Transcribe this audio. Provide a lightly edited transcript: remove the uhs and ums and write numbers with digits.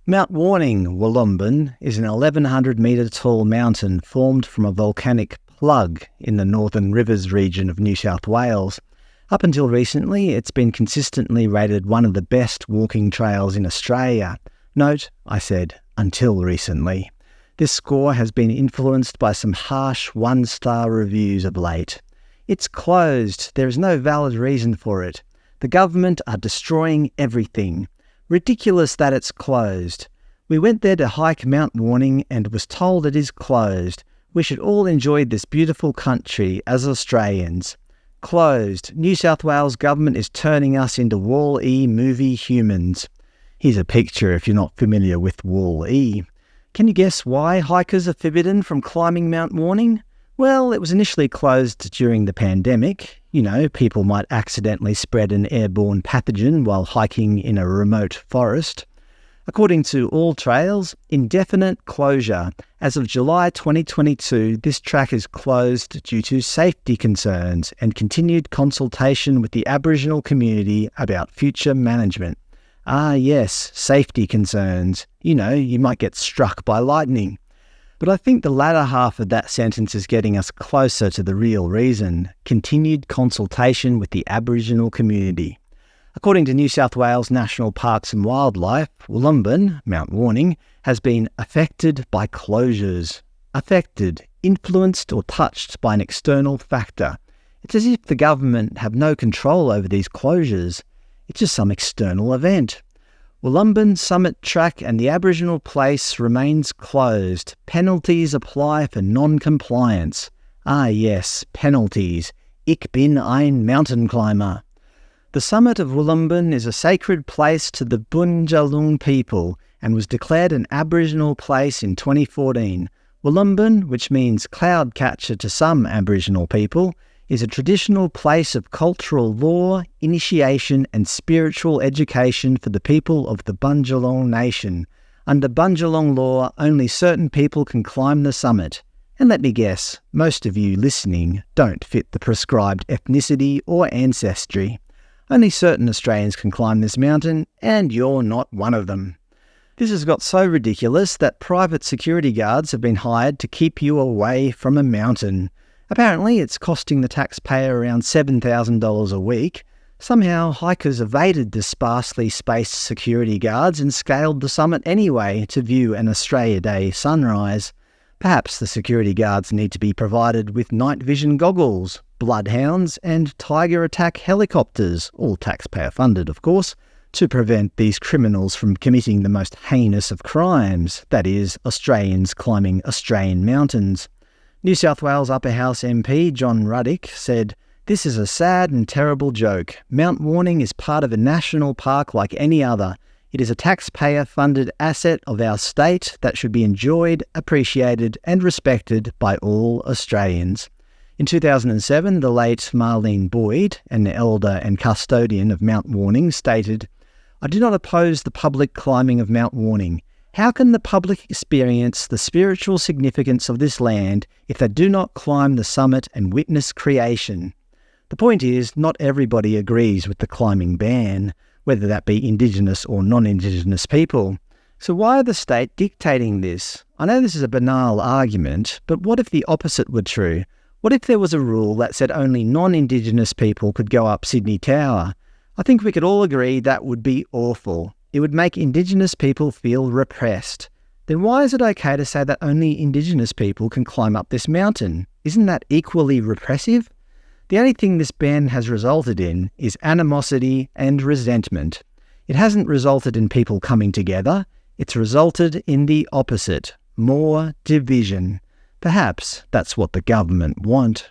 Mount Warning, Wollumbin, is an 1,100-metre tall mountain formed from a volcanic plug in the Northern Rivers region of New South Wales. Up until recently, it's been consistently rated one of the best walking trails in Australia. Note, I said, until recently. This score has been influenced by some harsh one-star reviews of late. It's closed. There is no valid reason for it. The government are destroying everything. Ridiculous that it's closed. We went there to hike Mount Warning and was told it is closed. We should all enjoy this beautiful country as Australians. Closed. New South Wales government is turning us into Wall-E movie humans. Here's a picture if you're not familiar with Wall-E. Can you guess why hikers are forbidden from climbing Mount Warning? Well, it was initially closed during the pandemic. You know, people might accidentally spread an airborne pathogen while hiking in a remote forest. According to AllTrails, Indefinite Closure. As of July 2022, this track is closed due to safety concerns and continued consultation with the Aboriginal community about future management. Ah yes, safety concerns. You know, you might get struck by lightning. But I think the latter half of that sentence is getting us closer to the real reason: continued consultation with the Aboriginal community. According to New South Wales National Parks and Wildlife, Wollumbin, Mount Warning, has been affected by closures. Affected, influenced or touched by an external factor. It's as if the government have no control over these closures. It's just some external event. Wollumbin Summit Track and the Aboriginal place remains closed. Penalties apply for non-compliance. Ah yes, penalties. Ich bin ein mountain climber. The summit of Wollumbin is a sacred place to the Bundjalung people and was declared an Aboriginal place in 2014. Wollumbin, which means cloud catcher to some Aboriginal people, is a traditional place of cultural law, initiation and spiritual education for the people of the Bundjalung Nation. Under Bundjalung law, only certain people can climb the summit. And let me guess, most of you listening don't fit the prescribed ethnicity or ancestry. Only certain Australians can climb this mountain, and you're not one of them. This has got so ridiculous that private security guards have been hired to keep you away from a mountain. Apparently, it's costing the taxpayer around $7,000 a week. Somehow, hikers evaded the sparsely spaced security guards and scaled the summit anyway to view an Australia Day sunrise. Perhaps the security guards need to be provided with night vision goggles, bloodhounds and tiger attack helicopters, all taxpayer funded of course, to prevent these criminals from committing the most heinous of crimes, that is, Australians climbing Australian mountains. New South Wales Upper House MP John Ruddick said, "This is a sad and terrible joke. Mount Warning is part of a national park like any other. It is a taxpayer-funded asset of our state that should be enjoyed, appreciated and respected by all Australians." In 2007, the late Marlene Boyd, an elder and custodian of Mount Warning, stated, "I do not oppose the public climbing of Mount Warning. How can the public experience the spiritual significance of this land if they do not climb the summit and witness creation?" The point is, not everybody agrees with the climbing ban, whether that be Indigenous or non-Indigenous people. So why are the state dictating this? I know this is a banal argument, but what if the opposite were true? What if there was a rule that said only non-Indigenous people could go up Sydney Tower? I think we could all agree that would be awful. It would make Indigenous people feel repressed. Then why is it okay to say that only Indigenous people can climb up this mountain? Isn't that equally repressive? The only thing this ban has resulted in is animosity and resentment. It hasn't resulted in people coming together. It's resulted in the opposite, more division. Perhaps that's what the government want.